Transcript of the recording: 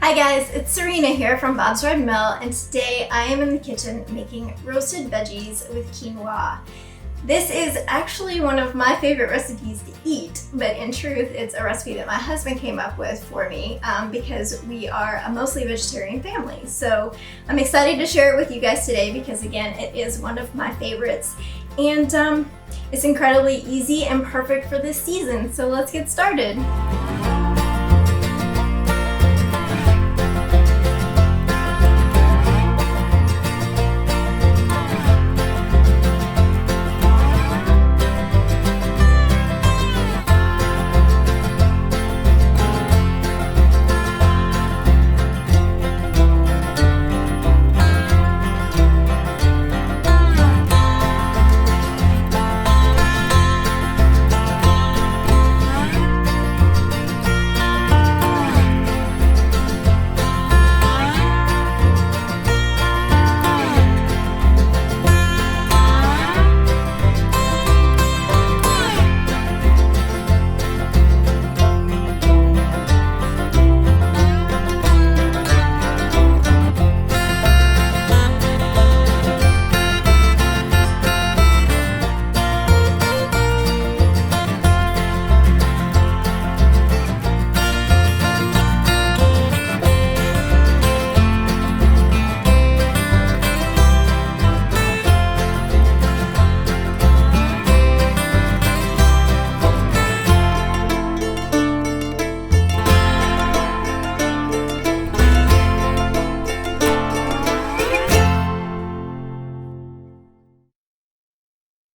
Hi guys, it's Sarena here from Bob's Red Mill, and today I am in the kitchen making roasted veggies with quinoa. This is actually one of my favorite recipes to eat, but in truth it's a recipe that my husband came up with for me because we are a mostly vegetarian family. So I'm excited to share it with you guys today because again it is one of my favorites, and it's incredibly easy and perfect for this season. So let's get started.